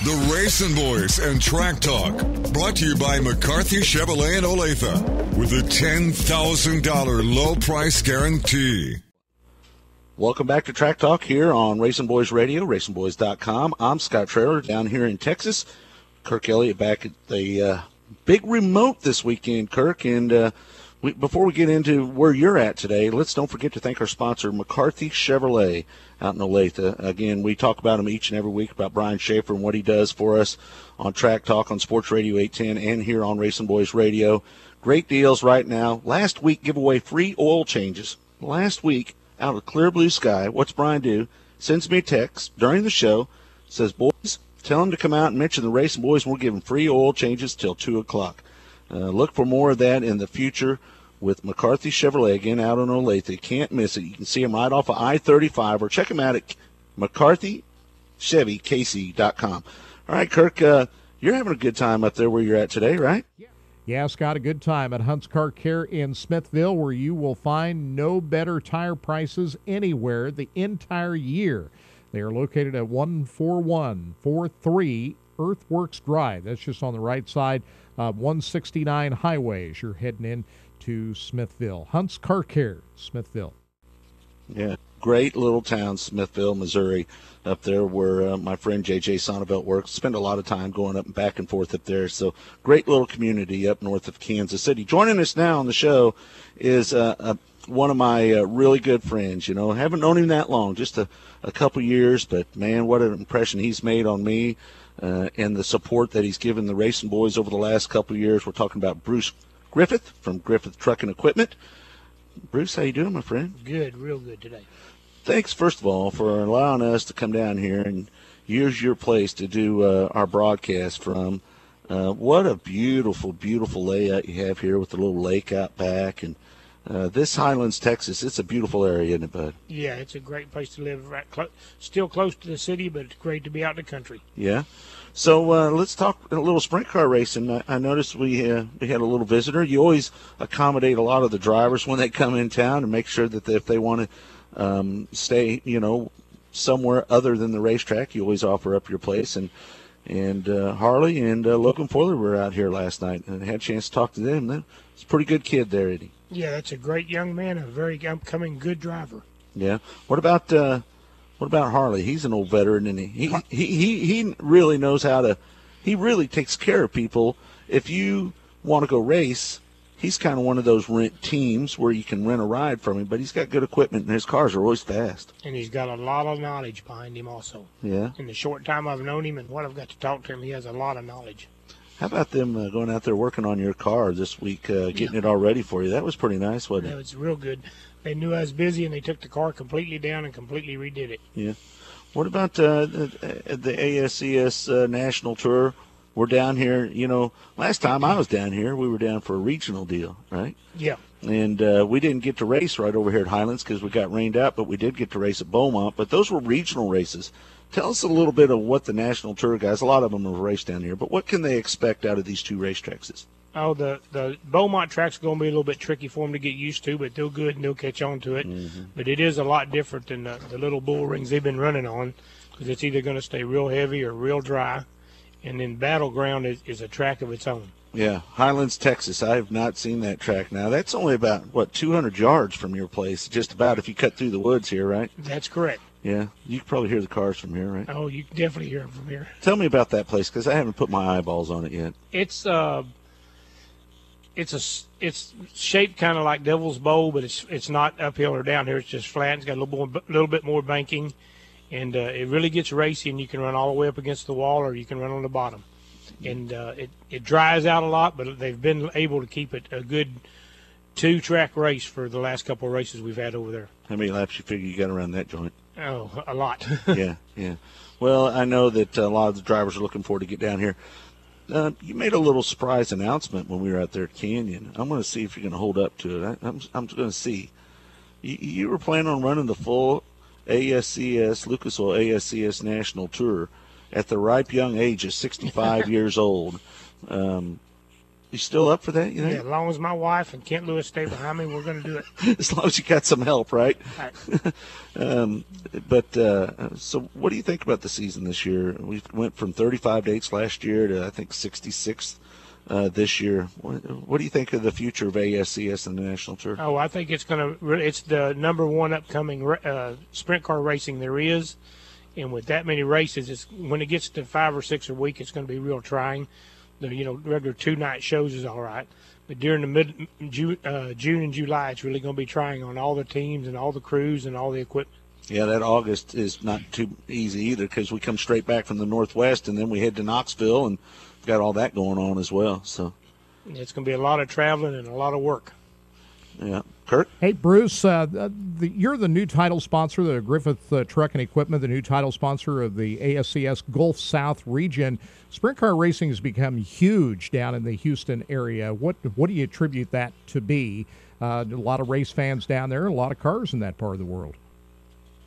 The RacinBoys and Track Talk, brought to you by McCarthy Chevrolet in Olathe, with a $10,000 low price guarantee. Welcome back to Track Talk here on RacinBoys Radio, RacinBoys.com. I'm Scott Traylor down here in Texas. Kirk Elliott back at the big remote this weekend, Kirk. And before we get into where you're at today, let's don't forget to thank our sponsor, McCarthy Chevrolet, out in Olathe. Again, we talk about him each and every week, about Brian Schaefer and what he does for us on Track Talk on Sports Radio 810 and here on RacinBoys Radio. Great deals right now. Last week, give away free oil changes. Last week, out of clear blue sky, what's Brian do? Sends me a text during the show, says, boys, tell him to come out and mention the RacinBoys, and we're giving free oil changes till 2 o'clock. Look for more of that in the future with McCarthy Chevrolet, again, out in Olathe. You can't miss it. You can see them right off of I-35, or check them out at McCarthyChevyKC.com. All right, Kirk, you're having a good time up there where you're at today, right? Yeah, Scott, a good time at Hunt's Car Care in Smithville, where you will find no better tire prices anywhere the entire year. They are located at 14143 Earthworks Drive. That's just on the right side of 169 highway as you're heading in to Smithville. Hunt's Car Care, Smithville. Yeah, great little town, Smithville, Missouri, up there where my friend J.J. Sonnevelt works. Spend a lot of time going up and back and forth up there. So great little community up north of Kansas City. Joining us now on the show is one of my really good friends. You know, haven't known him that long, just a couple years, but, man, what an impression he's made on me and the support that he's given the RacinBoys over the last couple of years. We're talking about Bruce Griffith from Griffith Trucking Equipment. Bruce, how you doing, my friend? Good, real good today. Thanks, first of all, for allowing us to come down here and use your place to do our broadcast from. What a beautiful, beautiful layout you have here with the little lake out back. And this Highlands, Texas, it's a beautiful area, isn't it, bud? Yeah, it's a great place to live. Still close to the city, but it's great to be out in the country. Yeah. So let's talk a little sprint car racing. I noticed we had a little visitor. You always accommodate a lot of the drivers when they come in town and make sure that if they want to stay, somewhere other than the racetrack, you always offer up your place. And Harley and Logan Foiler were out here last night and had a chance to talk to them. It's a pretty good kid there, Eddie. Yeah, that's a great young man, a very upcoming good driver. Yeah. What about Harley? He's an old veteran, and he really knows how to. He really takes care of people. If you want to go race, he's kind of one of those rent teams where you can rent a ride from him. But he's got good equipment, and his cars are always fast. And he's got a lot of knowledge behind him, also. Yeah. In the short time I've known him and what I've got to talk to him, he has a lot of knowledge. How about them going out there working on your car this week, getting it all ready for you? That was pretty nice, wasn't it? Yeah, it's real good. They knew I was busy, and they took the car completely down and completely redid it. Yeah. What about the ASCS National Tour? We're down here, last time I was down here, we were down for a regional deal, right? Yeah. And we didn't get to race right over here at Highlands because we got rained out, but we did get to race at Beaumont. But those were regional races. Tell us a little bit of what the National Tour guys, a lot of them have raced down here, but what can they expect out of these two racetracks? Oh, the Beaumont track's going to be a little bit tricky for them to get used to, but they're good and they'll catch on to it. Mm-hmm. But it is a lot different than the little bull rings they've been running on, because it's either going to stay real heavy or real dry. And then Battleground is a track of its own. Yeah, Highlands, Texas. I have not seen that track now. That's only about, 200 yards from your place, just about, if you cut through the woods here, right? That's correct. Yeah, you can probably hear the cars from here, right? Oh, you can definitely hear them from here. Tell me about that place, because I haven't put my eyeballs on it yet. It's shaped kind of like Devil's Bowl, but it's not uphill or downhill. It's just flat. It's got a little bit more banking, and it really gets racy. And you can run all the way up against the wall, or you can run on the bottom. And it dries out a lot, but they've been able to keep it a good 2-track race for the last couple of races we've had over there. How many laps you figure you got around that joint? Oh, a lot. Yeah. Well, I know that a lot of the drivers are looking forward to get down here. You made a little surprise announcement when we were out there at Canyon. I'm going to see if you're going to hold up to it. I'm going to see. You were planning on running the full ASCS, Lucas Oil ASCS National Tour at the ripe young age of 65 years old. You still up for that? You know? Yeah, as long as my wife and Kent Lewis stay behind me, we're going to do it. As long as you got some help, right? Right. So what do you think about the season this year? We went from 35 dates last year to, I think, 66 this year. What do you think of the future of ASCS and the National Tour? Oh, I think it's the number one upcoming sprint car racing there is. And with that many races, when it gets to 5 or 6 a week, it's going to be real trying. The regular 2-night shows is all right, but during the June and July, it's really going to be trying on all the teams and all the crews and all the equipment. Yeah, that August is not too easy either because we come straight back from the Northwest and then we head to Knoxville and we've got all that going on as well. So it's going to be a lot of traveling and a lot of work. Yeah. Kurt? Hey, Bruce, you're the new title sponsor, the Griffith Truck and Equipment, the new title sponsor of the ASCS Gulf South region. Sprint car racing has become huge down in the Houston area. What do you attribute that to be? A lot of race fans down there, a lot of cars in that part of the world.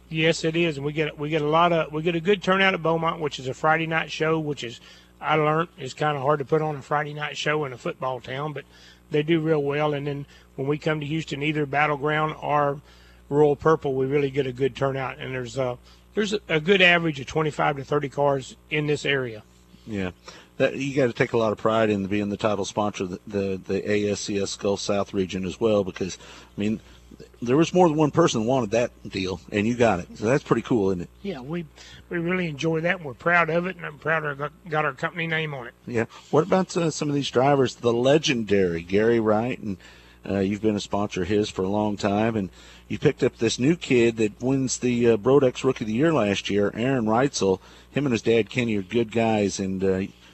Yes, it is, and we get a good turnout at Beaumont, which is a Friday night show, which is I learned is kind of hard to put on a Friday night show in a football town, but they do real well. And then when we come to Houston, either Battleground or Royal Purple, we really get a good turnout. And there's a good average of 25 to 30 cars in this area. Yeah, you got to take a lot of pride in being the title sponsor of the ASCS Gulf South region as well, because I mean there was more than one person that wanted that deal, and you got it. So that's pretty cool, isn't it? Yeah, we really enjoy that, and we're proud of it, and I'm proud of got our company name on it. Yeah. What about some of these drivers, the legendary Gary Wright, and you've been a sponsor of his for a long time, and you picked up this new kid that wins the Brodex Rookie of the Year last year, Aaron Reitzel. Him and his dad, Kenny, are good guys, and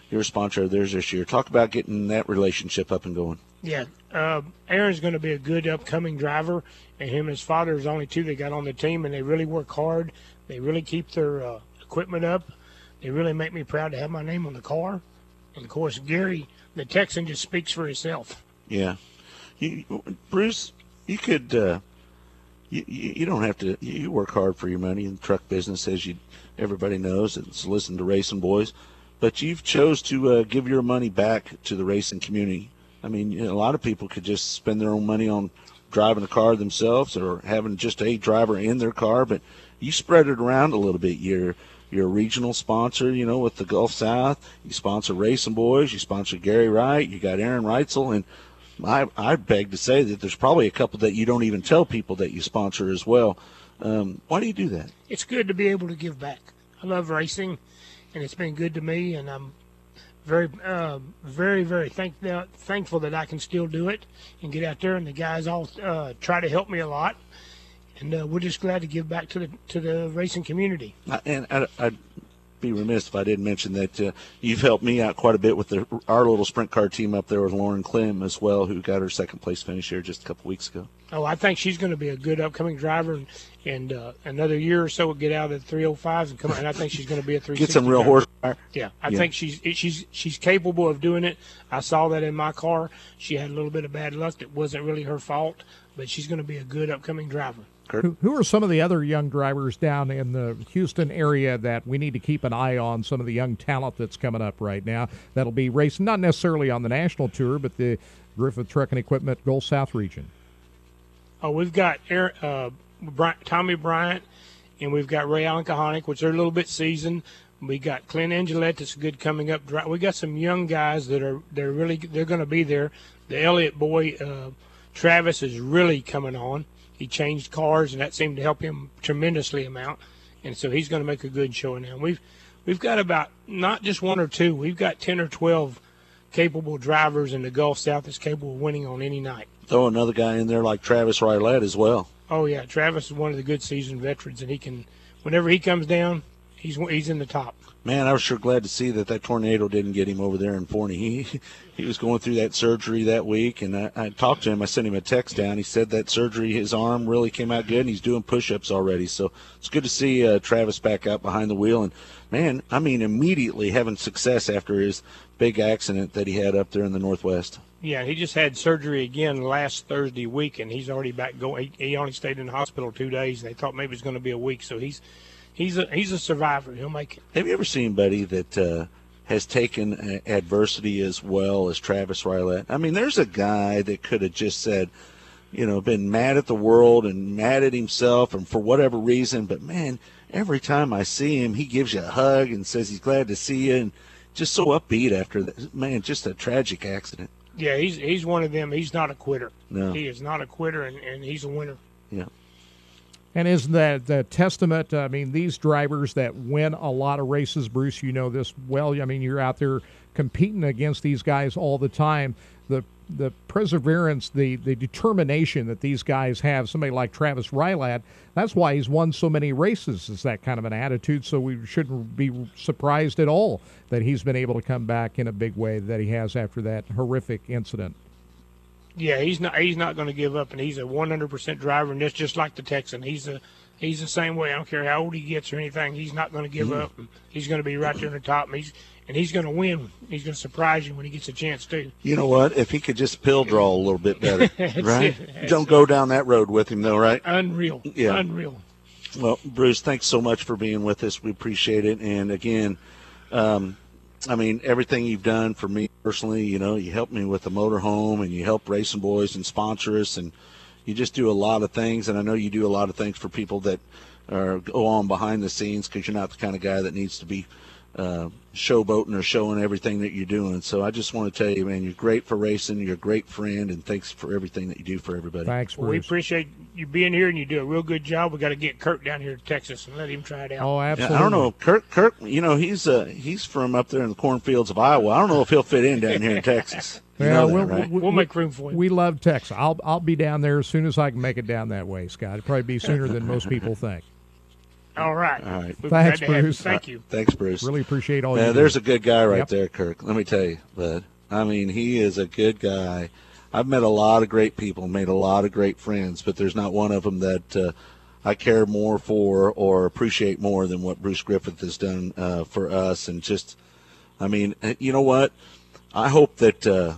you're a sponsor of theirs this year. Talk about getting that relationship up and going. Yeah, Aaron's going to be a good upcoming driver, and him and his father is the only two that got on the team, and they really work hard. They really keep their equipment up. They really make me proud to have my name on the car. And, of course, Gary, the Texan, just speaks for himself. Yeah. Bruce, you could you don't have to – you work hard for your money in the truck business, as everybody knows that's listened to Racing Boys. But you've chose to give your money back to the racing community. I mean, a lot of people could just spend their own money on driving a car themselves or having just a driver in their car, but you spread it around a little bit. You're a regional sponsor, with the Gulf South. You sponsor Racing Boys. You sponsor Gary Wright. You got Aaron Reitzel. And I beg to say that there's probably a couple that you don't even tell people that you sponsor as well. Why do you do that? It's good to be able to give back. I love racing, and it's been good to me, and I'm very, very thankful that I can still do it and get out there, and the guys all try to help me a lot, and we're just glad to give back to the racing community. And I'd be remiss if I didn't mention that you've helped me out quite a bit with our little sprint car team up there with Lauren Clem as well, who got her second place finish here just a couple weeks ago. Oh, I think she's going to be a good upcoming driver, and another year or so will get out of the 305s and come out. And I think she's going to be a 360. Get some real horsepower. Yeah, I think she's capable of doing it. I saw that in my car. She had a little bit of bad luck. It wasn't really her fault, but she's going to be a good upcoming driver. Who are some of the other young drivers down in the Houston area that we need to keep an eye on, some of the young talent that's coming up right now that'll be racing, not necessarily on the national tour, but the Griffith Truck and Equipment Gulf South region? Oh, we've got Tommy Bryant, and we've got Ray Allen Kahanic, which are a little bit seasoned. We got Clint Angelette that's good coming up. We got some young guys they're going to be there. The Elliott boy, Travis, is really coming on. He changed cars, and that seemed to help him tremendously amount. And so he's going to make a good showing now. We've got about not just one or two. We've got 10 or 12 capable drivers in the Gulf South that's capable of winning on any night. Throw another guy in there like Travis Rylett as well. Oh, yeah. Travis is one of the good seasoned veterans, and he can, whenever he comes down, he's in the top. Man, I was sure glad to see that tornado didn't get him over there in Forney. He was going through that surgery that week, and I talked to him. I sent him a text down. He said that surgery, his arm really came out good, and he's doing push-ups already. So it's good to see Travis back out behind the wheel. And, man, I mean, immediately having success after his big accident that he had up there in the Northwest. Yeah, he just had surgery again last Thursday week, and he's already back going. He only stayed in the hospital 2 days. They thought maybe it was going to be a week, so he's a survivor. He'll make it. Have you ever seen, buddy, that has taken adversity as well as Travis Rylett. I mean, there's a guy that could have just said, been mad at the world and mad at himself and for whatever reason. But, man, every time I see him, he gives you a hug and says he's glad to see you, and just so upbeat after that. Man, just a tragic accident. Yeah, he's one of them. He's not a quitter. No. He is not a quitter, and he's a winner. Yeah. And isn't that the testament? I mean, these drivers that win a lot of races, Bruce, you know this well. I mean, you're out there competing against these guys all the time. The perseverance, the determination that these guys have, somebody like Travis Rylett, that's why he's won so many races, is that kind of an attitude. So we shouldn't be surprised at all that he's been able to come back in a big way that he has after that horrific incident. Yeah, he's not going to give up, and he's a 100% driver, and that's just like the Texan. He's the same way. I don't care how old he gets or anything. He's not going to give up. He's going to be right there in the top, and he's going to win. He's going to surprise you when he gets a chance to. You know what? If he could just pill draw a little bit better, right? Don't go down that road with him, though, right? Unreal. Yeah. Unreal. Well, Bruce, thanks so much for being with us. We appreciate it. And, again, I mean, everything you've done for me personally, you helped me with the motorhome and you help RacinBoys and sponsor us, and you just do a lot of things. And I know you do a lot of things for people that go on behind the scenes, because you're not the kind of guy that needs to be showboating or showing everything that you're doing. So I just want to tell you, man, you're great for racing. You're a great friend, and thanks for everything that you do for everybody. Thanks, Bruce. Well, we appreciate you being here, and you do a real good job. We got to get Kirk down here to Texas and let him try it out. Oh, absolutely. Yeah, I don't know, Kirk. He's from up there in the cornfields of Iowa. I don't know if he'll fit in down here in Texas. We'll make room for him. We love Texas. I'll be down there as soon as I can make it down that way, Scott. It'll probably be sooner than most people think. All right. Thanks, Bruce. Thank you. Thanks, Bruce. Really appreciate all you do. There's a good guy right there, Kirk. Let me tell you, bud. I mean, he is a good guy. I've met a lot of great people, made a lot of great friends, but there's not one of them that I care more for or appreciate more than what Bruce Griffith has done for us. And just, I mean, you know what? I hope that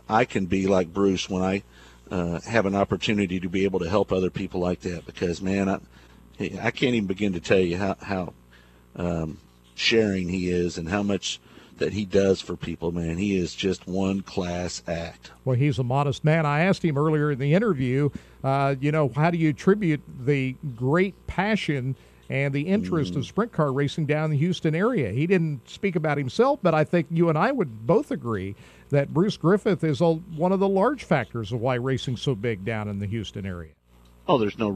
I can be like Bruce when I have an opportunity to be able to help other people like that, because, man, I can't even begin to tell you how sharing he is and how much that he does for people, man. He is just one class act. Well, he's a modest man. I asked him earlier in the interview, how do you attribute the great passion and the interest of sprint car racing down the Houston area? He didn't speak about himself, but I think you and I would both agree that Bruce Griffith is one of the large factors of why racing's so big down in the Houston area. Oh, there's no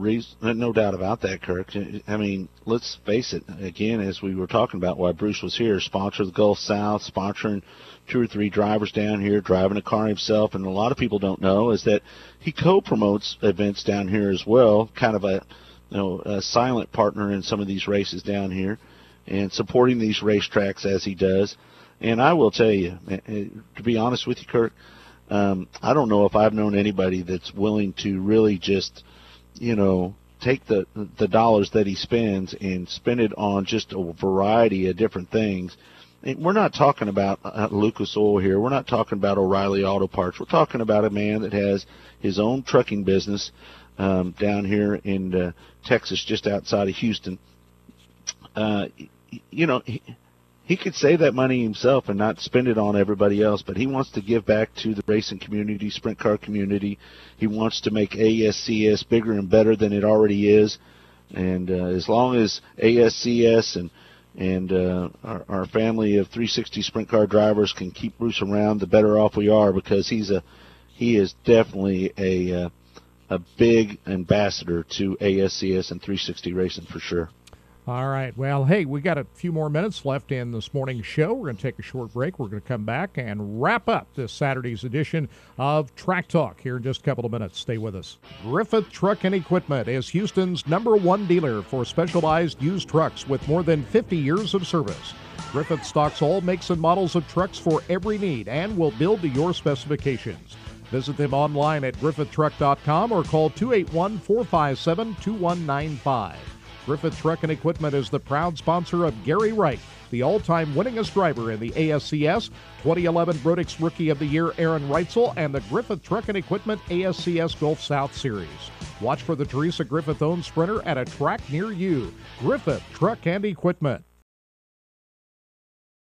doubt about that, Kirk. I mean, let's face it, again, as we were talking about why Bruce was here, sponsor the Gulf South, sponsoring 2 or 3 drivers down here, driving a car himself, and a lot of people don't know is that he co-promotes events down here as well, kind of a silent partner in some of these races down here, and supporting these racetracks as he does. And I will tell you, to be honest with you, Kirk, I don't know if I've known anybody that's willing to really just take the dollars that he spends and spend it on just a variety of different things. And we're not talking about Lucas Oil here. We're not talking about O'Reilly Auto Parts. We're talking about a man that has his own trucking business down here in Texas, just outside of Houston. He could save that money himself and not spend it on everybody else, but he wants to give back to the racing community, sprint car community. He wants to make ASCS bigger and better than it already is. And as long as ASCS and our family of 360 sprint car drivers can keep Bruce around, the better off we are, because he is definitely a big ambassador to ASCS and 360 racing for sure. All right. Well, hey, we got a few more minutes left in this morning's show. We're going to take a short break. We're going to come back and wrap up this Saturday's edition of Track Talk here in just a couple of minutes. Stay with us. Griffith Truck and Equipment is Houston's #1 dealer for specialized used trucks with more than 50 years of service. Griffith stocks all makes and models of trucks for every need and will build to your specifications. Visit them online at griffithtruck.com or call 281-457-2195. Griffith Truck and Equipment is the proud sponsor of Gary Wright, the all-time winningest driver in the ASCS, 2011 Brodix Rookie of the Year Aaron Reitzel, and the Griffith Truck and Equipment ASCS Gulf South Series. Watch for the Teresa Griffith-owned Sprinter at a track near you. Griffith Truck and Equipment.